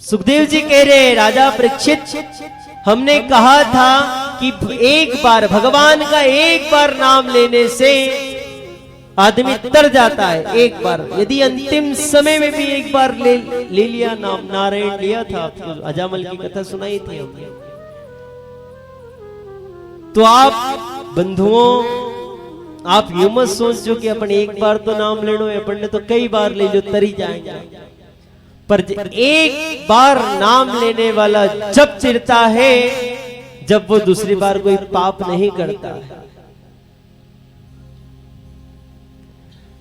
सुखदेव जी कह रहे राजा परीक्षित, हमने कहा था कि एक बार भगवान का एक बार नाम लेने से आदमी तर जाता है। एक बार यदि अंतिम समय में भी एक बार ले लिया नाम, नारायण लिया था, तो अजामल की कथा सुनाई थी हमने। तो आप बंधुओं, आप यूं मत सोचो कि अपन एक बार तो नाम लेनो है, अपन ने तो कई बार ले लो तरी जाएंगे। पर एक बार नाम लेने वाला जब चिरता है जब वो दूसरी बार कोई पाप नहीं करता है,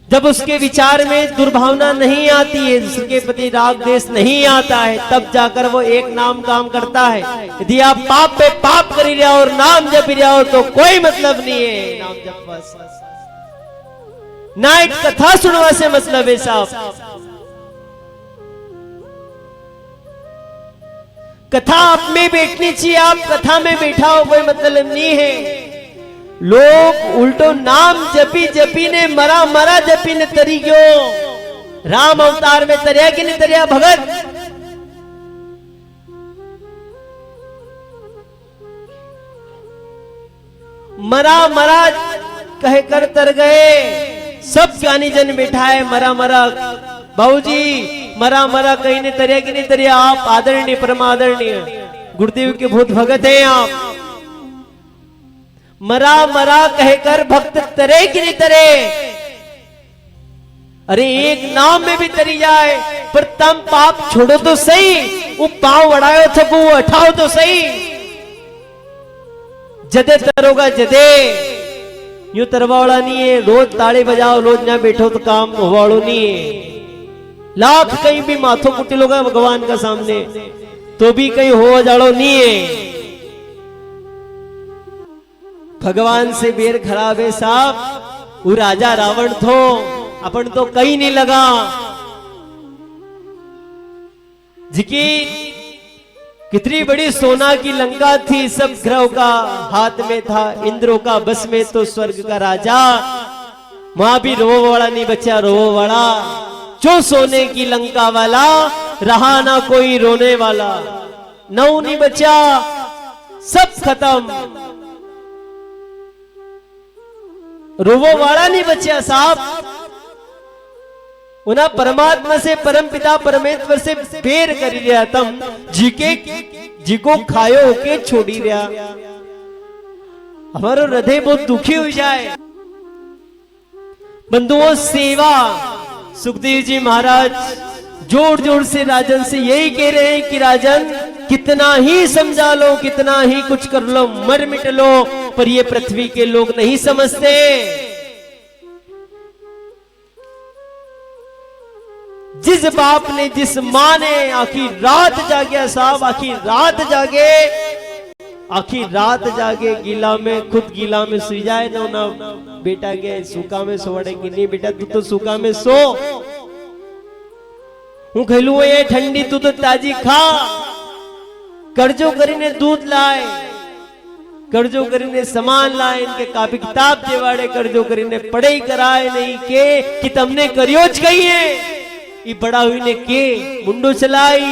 जब उसके विचार में दुर्भावना नहीं आती है, उसके प्रति राग द्वेष नहीं आता है, तब जाकर वो एक नाम काम करता है। यदि आप पाप पे पाप कर रहे हो और नाम जप रहे हो तो कोई मतलब नहीं है। नाम जप बस ना एक कथा सुनवा से मतलब है साहब। कथा आप में बैठनी चाहिए, आप कथा में बैठा हो कोई मतलब नहीं है। लोग उल्टो नाम जपी जपी ने मरा मरा जपी ने तरी क्यों। राम अवतार में तरिया कि नहीं तरिया भगत। मरा मरा कह कर तर गए। सब ज्ञानी जन बैठा है मरा मरा। बाबूजी मरा मरा कहीं ने तरिया कि नहीं तरिया। आप आदरणीय परमादरणीय गुरुदेव के बहुत भगत हैं आप। मरा मरा कहकर भक्त तरे कि नहीं तरे। अरे एक नाम में भी तरी जाए पर तम पाप छोड़ो तो सही। वो पांव बढ़ाओ थको वो हटाओ तो सही। जदे तरोगा जदे यूं तरवाड़ा नहीं है। रोज ताड़े बजाओ रोज ना बैठो तो काम होवाड़ो नहीं है। लाख कहीं भी माथो कुटी लोग भगवान का सामने तो भी कहीं हो जाड़ो नहीं है। भगवान से बेर खराब है साहब। वो राजा रावण थो अपन तो कहीं नहीं लगा। जिकी कितनी बड़ी सोना की लंका थी, सब ग्रहों का हाथ में था, इंद्रों का बस में तो स्वर्ग का राजा। वहां भी रोवो वाला नहीं बचा रोवो वाला। जो सोने की लंका वाला रहा ना कोई रोने वाला। नौ नहीं बचा सब खत्म। रोवो वाला नहीं बचा साहब। उन्हें परमात्मा से परम पिता परमेश्वर से बेर कर लिया। तम जिको खायो होके छोड़ी रहा। हमारा हृदय बहुत दुखी हो जाए। बंधुओं सेवा सुखदेव जी महाराज जोर जोर से राजन से यही कह रहे हैं कि राजन कितना ही समझा लो, कितना ही कुछ कर लो, मर मिट लो, पर ये पृथ्वी के लोग नहीं समझते। जिस बाप ने जिस मां ने आखिर रात जागे साहब, आखिर रात जागे, आखिर रात जागे गीला में खुद गीला में सो जाए ना बेटा के सूखा में सोवड़े कि नहीं बेटा तू तो सूखा में सो। हूं खेलू ये ठंडी तू तो ताजी खा। कर्जो करीने दूध लाए, कर्जो करीने सामान लाए, इनके कापी किताब जेवाड़े कर्जो करीने पढ़ाई कराए नहीं के कि तमने करियोज गई है। ये बड़ा हुई ने के मुंडो चलाई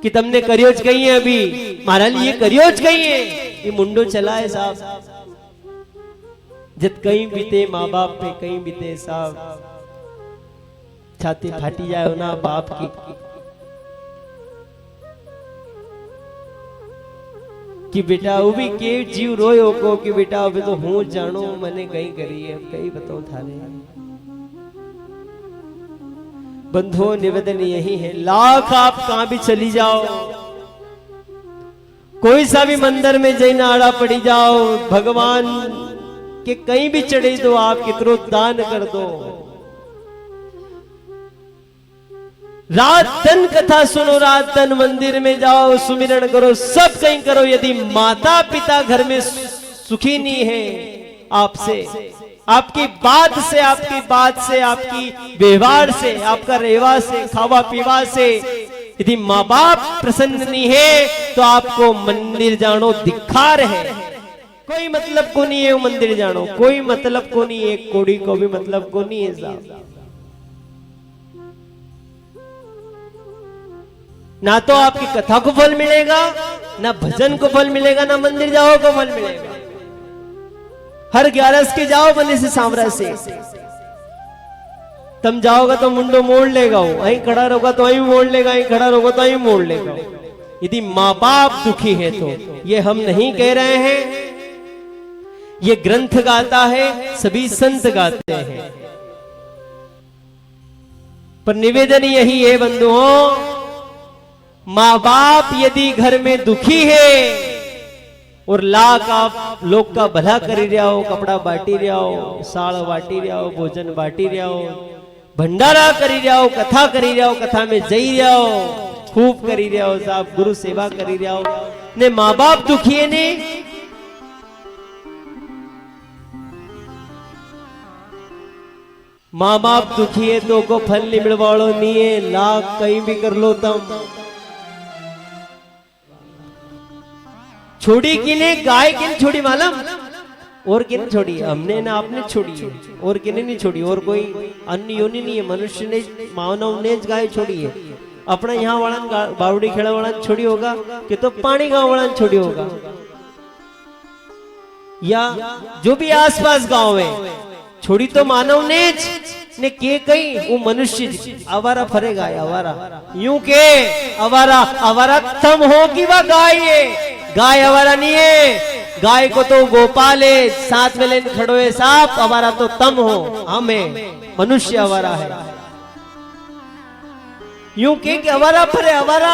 कि तमने करियोज गई है। अभी महाराज ये करियोज गई है, ये मुंडो चलाए साहब। जब कहीं बीते माँ बाप पे कहीं बीते साहब, छाती फाटी जाए ना बाप की कि बेटा वो भी के जीव रोयो को कि बेटा अभी तो हूं जानो मैंने कहीं करी है कहीं बताओ थाने। बंधुओं निवेदन यही है, लाख आप कहां भी चली जाओ, कोई सा भी मंदिर में जैना आड़ा पड़ी जाओ, भगवान के कहीं भी चढ़े दो, आप कितनो दान कर दो, रात दिन कथा सुनो, रात दिन मंदिर में जाओ, सुमिरन करो, सब कहीं करो, यदि माता पिता घर में सुखी नहीं है आपसे, आपकी बात से, आपकी बात से, आपकी व्यवहार से, आपका रहवा से, खावा पीवा से, यदि माँ बाप प्रसन्न नहीं है तो आपको मंदिर जानो धिक्कार है। कोई मतलब को नहीं है वो मंदिर जानो, कोई मतलब को नहीं है, कोड़ी को भी मतलब को नहीं है साहब। ना तो आपकी कथा को फल मिलेगा, ना भजन को फल मिलेगा, ना मंदिर जाओ को फल मिलेगा। हर 11 के जाओ बने से सांवरा से, तुम जाओगे तो मुंडो मोड़ लेगा, वो अहीं खड़ा रहोगा तो अहीं मोड़ लेगा, अहीं खड़ा रहोगा तो अहीं मोड़ लेगा। यदि माँ बाप दुखी है तो, ये हम नहीं कह रहे हैं, ये ग्रंथ गाता है, सभी संत गाते हैं। पर निवेदन यही है बंधुओं, माँ बाप यदि घर में दुखी है और लाख आप लोग का भला कर रहा हो, कपड़ा बांटी रहा हो, साड़ बांटी रहा हो, भोजन बांटी रहा हो, भंडारा करी रहा हो, कथा करी रहा हो, कथा में जई रहा हो, खूब करी रहा हो साहब, गुरु सेवा करी रहा हो, ने माँ बाप दुखी है ने, माँ बाप दुखी है तो को फल नहीं मिलवाड़ो नहीं है, लाख कहीं भी कर लो तुम। छोड़ी किने, गाय किन छोड़ी मालूम, और किन छोड़ी, हमने ना आपने छोड़ी है, और किने नहीं छोड़ी, और कोई अन्य योनि नहीं है, मनुष्य ने मानव ने गाय छोड़ी है। अपना यहाँ वाला बावड़ी खेड़ा वाला छोड़ी होगा कि तो पानी गांव वाला छोड़ी होगा, या जो भी आसपास गांव है, छोड़ी तो मानव ने के कहीं वो मनुष्य आवारा फरेगा, आवारा यूं के आवारा, आवारा तम हो कि वह गाय है, गाय आवारा नहीं है। गाय को तो गोपाल है, साथ में लेन खड़ोए साहब, आवारा तो तम हो, हमें मनुष्य आवारा है। यूं के आवारा फरे, आवारा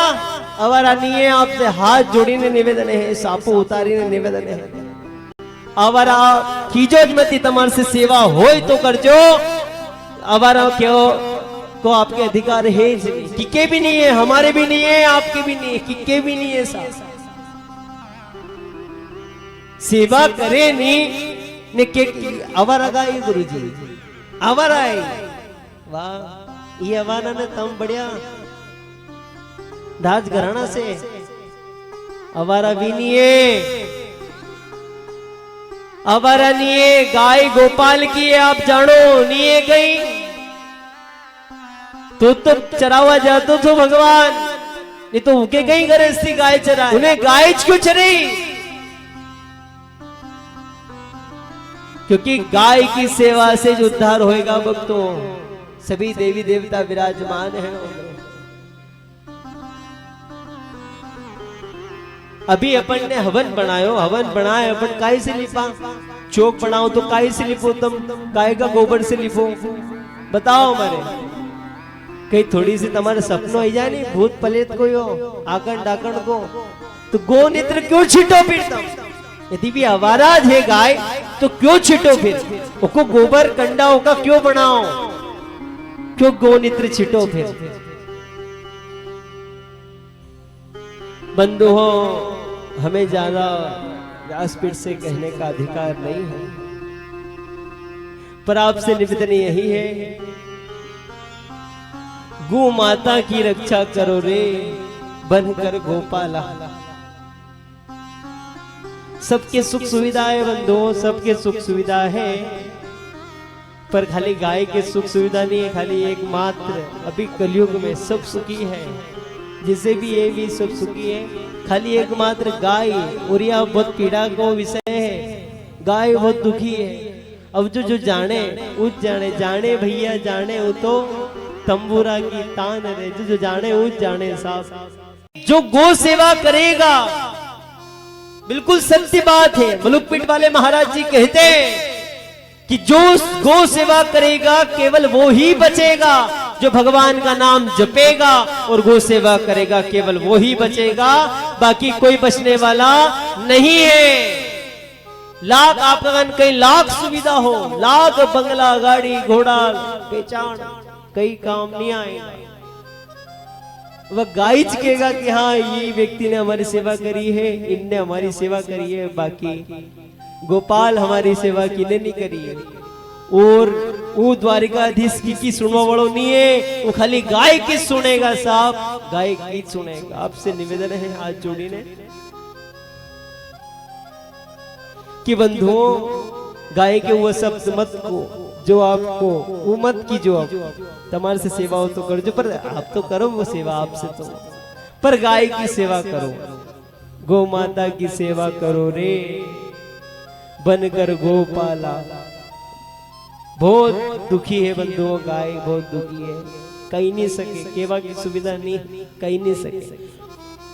आवारा नहीं है। आपसे हाथ जोड़ीने निवेदन है, सापो उतारीने निवेदन है, आवारा कीजो ज मती, तमार से सेवा होय तो करजो, आवारा क्यों को आपके अधिकार है, किके भी नहीं है, हमारे भी नहीं है, आपके भी नहीं है, किके भी नहीं है साहब। सेवा करे नहीं ने के आवारा गाय गुरुजी, आवारा है, वाह ये आवारा ने तम बढ़िया दाज घराना से, आवारा भी नहीं है, आवारा नहीं है, गाय गोपाल की है, आप जानो नहीं है कहीं तो चरावा जातो तो भगवान, नहीं तो उनके कहीं गरजती गाय चरा, उन्हें गाय क्यों चराई, क्योंकि गाय की सेवा से जो उद्धार होएगा भक्तों, सभी देवी देवता विराजमान है। अभी अपन ने हवन बनायो, हवन बनाए अपन काय से लिपा, चौक बनाओ तो काय से लिपो, तुम गाय का गोबर से लिपो, बताओ हमारे कहीं थोड़ी सी तुम्हारे सपनों आई जाए नहीं, भूत पलेत को हो आकन डाकन को, तो गो नेत्र क्यों छिटो फिर तुम, यदि भी आवाराज है गाय तो क्यों छिटो फिर, उसको गोबर कंडाओं का क्यों बनाओ, क्यों गो नेत्र छिटो फिर। बंधुओं, हमें ज्यादा व्यासपीठ से कहने का अधिकार नहीं है, पर आपसे निवेदन यही है, गौ माता की रक्षा करो रे बनकर गोपाला। सबके सुख सुविधा है बंधुओं, सबके सुख सुविधा है, पर खाली गाय के सुख सुविधा नहीं है, खाली एकमात्र अभी कलयुग में सब सुखी है, जिसे भी ये भी सब सुखी है, खाली एकमात्र गाय, और यह बहुत पीड़ा को विषय है, गाय बहुत दुखी है। अब जो जाने उस जाने भैया जाने वो तो तंबूरा की तान रे, जो जाने उस जाने साहब। जो गो सेवा करेगा, बिल्कुल सत्य बात है, मुलुकपीठ वाले महाराज जी कहते हैं कि जो गो सेवा करेगा केवल वो ही बचेगा, जो भगवान का नाम जपेगा और गो सेवा करेगा केवल वो ही बचेगा, बाकी कोई बचने वाला नहीं है। लाख आपका कई लाख सुविधा हो, लाख बंगला गाड़ी घोड़ा पहचान, कई काम नहीं आएगा, वह गाइज कहेगा कि हाँ ये व्यक्ति ने हमारी सेवा करी है, इनने हमारी सेवा करी है, बाकी गोपाल हमारी सेवा किने नहीं करी है। और वो द्वारिकाधीश की सुनवा वालों नहीं है, वो खाली गाय की सुनेगा साहब, गाय की सुनेगा। आपसे निवेदन है हाथ जोड़ीने कि बंधुओं, गाय के वो शब्द मत को, जो आपको वो मत की, जो आप तुम्हारे से सेवा हो तो कर जो, पर आप तो करो वो सेवा आपसे तो, पर गाय की सेवा करो, गौ माता की सेवा करो रे, बनकर गोपाला। बहुत दुखी है बंधुओं, गाय बहुत दुखी है, कहीं नहीं सके, केवा की सुविधा नहीं, कहीं नहीं सके,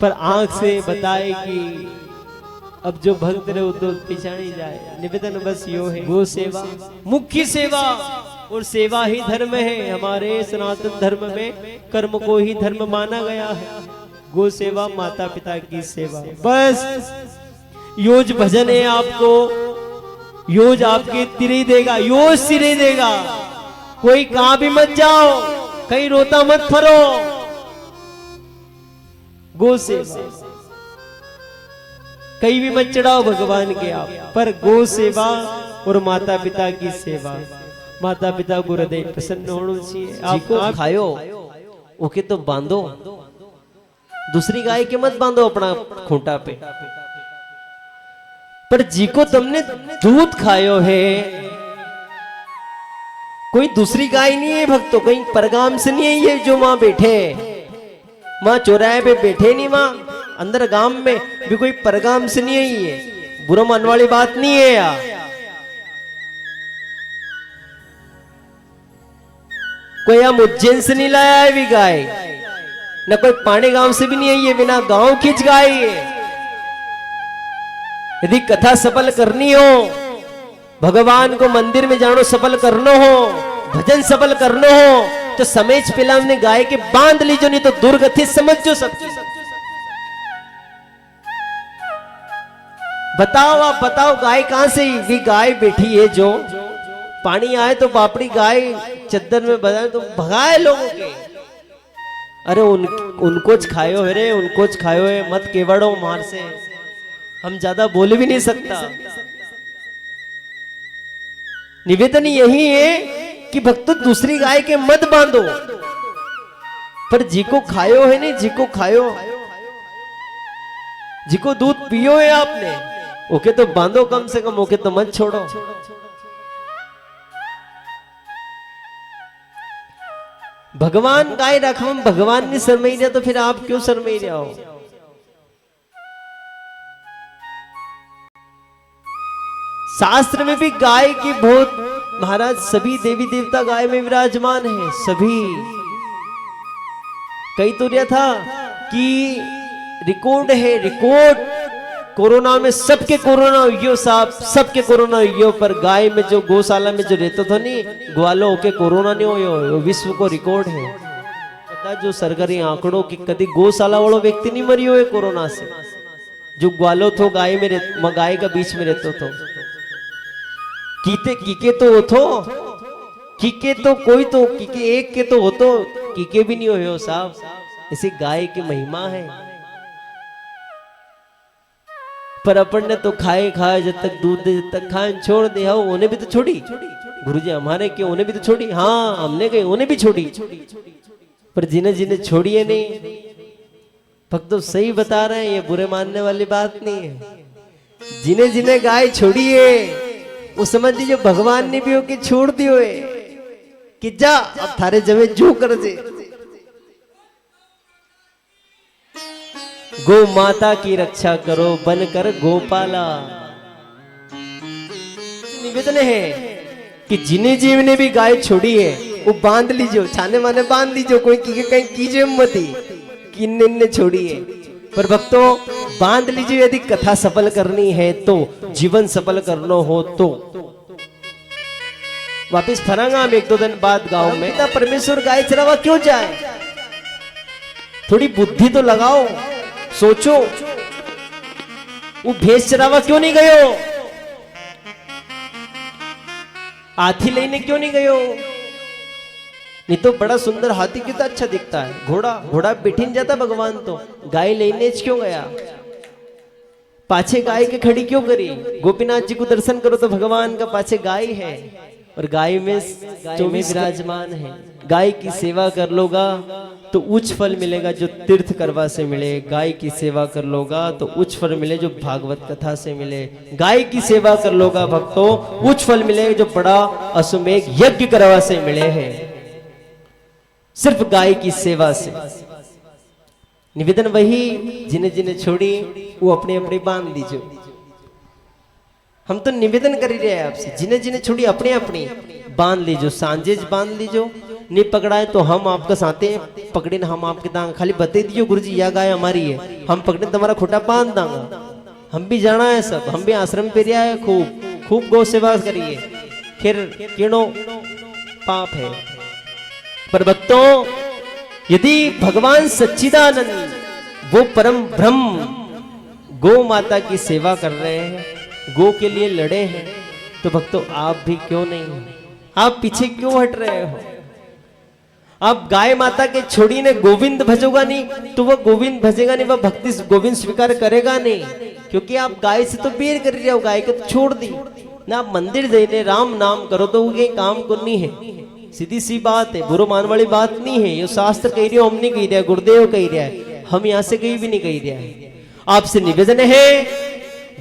पर आंख से बताए कि अब जो भक्त रहे वो तो पिछाड़ी जाए। निवेदन बस यो है, गो सेवा मुख्य सेवा, और सेवा ही धर्म है। हमारे सनातन धर्म में कर्म को ही धर्म माना गया है। गो सेवा, माता पिता की सेवा, बस योज भजन है आपको, योज आपके तिरे देगा, योज सिरे देगा। कोई कहां भी मत जाओ, कहीं रोता मत फरो, गो सेवा कहीं भी मत चढ़ाओ भगवान के आप, पर गो सेवा और माता पिता की सेवा, माता पिता को हृदय प्रसन्न होना चाहिए। आपको खायो ओके तो बांधो, दूसरी गाय के मत बांधो अपना खूंटा पे, पर जी को तुमने दूध खायो है, कोई दूसरी गाय नहीं है भक्तों, कहीं परगाम से नहीं है ये जो मां बैठे, मां चौराहे पे बैठे नहीं, मां अंदर गांव में भी कोई परगाम से नहीं है, ये बुरा मन वाली बात नहीं है यार। कोई हम उज्जैन से नहीं लाया है भी गाय, न कोई पानी गांव से भी नहीं आई है, बिना गांव खींच गाय है। यदि कथा सफल करनी हो, भगवान को मंदिर में जानो सफल करना हो, भजन सफल करना हो, तो समेज पिला हमने गाय के बांध लीजो, नहीं तो दुर्गति समझो सब। बताओ आप बताओ, गाय कहां से भी गाय बैठी है, जो पानी आए तो बापड़ी गाय चद्दर में बजाए तो भगाए लोगों के। अरे उनको खायो है रे, उनको खायो है, मत केवड़ो मार से, हम ज्यादा बोल भी नहीं सकता। निवेदन यही है कि भक्तों दूसरी गाय के मत बांधो, पर जी को खायो है नहीं, जी को खायो, जी को दूध पियो है आपने, ओके तो बांधो कम से कम, ओके तो मत छोड़ो। भगवान गाय रखो, भगवान नहीं शर्माई रहा तो फिर आप क्यों शर्माई रहे हो? शास्त्र में भी गाय की बहुत, महाराज सभी देवी देवता गाय में विराजमान है, सभी। कई तो यह था कि रिकॉर्ड है, रिकॉर्ड कोरोना में सबके कोरोना हुई साहब, सबके कोरोना हुई, पर गाय में जो गौशाला में जो रहता था नहीं ग्वालों के कोरोना नहीं हो, विश्व को रिकॉर्ड है। पता जो सरकारी आंकड़ों की कभी गौशाला वाला व्यक्ति नहीं मरी हुए कोरोना से, जो ग्वालो थो गाय में गाय का बीच में रहते तो कीके तो हो थो, कीके तो कोई तो कीके एक के तो हो, तो कीके भी नहीं हो साहब। इसी गाय की महिमा है, पर अपन ने तो खाए खाए जब तक दूध दे, जब तक खाए छोड़ दिया, उन्हें भी तो छोड़ी गुरुजी हमारे के, उन्हें भी तो छोड़ी, हाँ हमने कही उन्हें भी छोड़ी, पर जिन्हें जिन्हें छोड़िए नहीं। भक्त तो सही बता रहे हैं, ये बुरे मानने वाली बात नहीं है। जिन्हें जिन्हें गाय छोड़िए वो समझ लीजिए भगवान ने भी होके छोड़ दियो है कि जा अब थारे जमे जो कर दे। गो माता की रक्षा करो बनकर गोपाला। निवेदन है कि जिन्हें जीव ने भी गाय छोड़ी है वो बांध लीजिए, छाने माने बांध लीजिए, कोई कहीं कीजिए मत ही किन्ने छोड़ी है, पर भक्तों बांध लीजिए। यदि कथा सफल करनी है तो, जीवन सफल करना हो तो। वापिस फरांगा हम 1-2 दिन बाद गांव में, परमेश्वर गाय चरावा क्यों जाए? थोड़ी बुद्धि तो लगाओ, सोचो वो भैंस चरावा क्यों नहीं गयो? हाथी लेने क्यों नहीं गयो? नहीं तो बड़ा सुंदर हाथी कितना अच्छा दिखता है, घोड़ा बैठी नहीं जाता भगवान, तो गाय लेने क्यों गया? पाछे गाय के खड़ी क्यों करी? गोपीनाथ जी को दर्शन करो तो भगवान का पाछे गाय है, और गाय में 24 विराजमान है। गाय की सेवा कर लोगा तो उच्च फल मिलेगा जो तीर्थ करवा से मिले, गाय की सेवा कर लोगा तो उच्च फल मिले जो भागवत कथा से मिले, गाय की सेवा कर लोगा भक्तों उच्च फल मिले जो बड़ा अश्वमेध यज्ञ करवा से मिले हैं, सिर्फ गाय की सेवा से। निवेदन वही जिन्हें जिन्हें छोड़ी वो अपने अपने बांध लीजो। हम तो निवेदन कर रहे हैं आपसे, जिन्हें जिन्हें छोड़ी अपने अपने बांध लीजो, सांझे बांध लीजो। नहीं पकड़ाए तो हम आपका साथे पकड़े न हम आपके दांग, खाली बता दीजिए गुरुजी यह गाय हमारी है, हम पकड़े तुम्हारा खोटा बांध दांगा। हम भी जाना है सब, हम भी आश्रम पे रिया है, खूब खूब गौ सेवा करिए, फिर किणो पाप है। पर भक्तों यदि भगवान सच्चिदानंद वो परम ब्रह्म गौ माता की सेवा कर रहे हैं, गौ के लिए लड़े हैं, तो भक्तों आप भी क्यों नहीं, आप पीछे क्यों हट रहे हो? आप गाय माता के छोड़ी ने गोविंद भजोगा नहीं तो वह गोविंद भजेगा नहीं, वह भक्ति गोविंद स्वीकार करेगा नहीं, क्योंकि आप गाय से तो बेर कर रहे हो, गाय को तो छोड़ दी ना। आप मंदिर जाइए राम नाम करो तो वो काम को नहीं है, सीधी सी बात है, बुरो मान वाली बात नहीं है। ये शास्त्र कह रही हो, हम नहीं कह रहे, गुरुदेव कह रहा है, हम यहाँ से कहीं भी नहीं कह रहा है। आपसे निवेदन है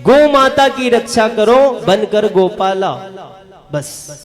गौ माता की रक्षा करो बनकर गोपाला, बस।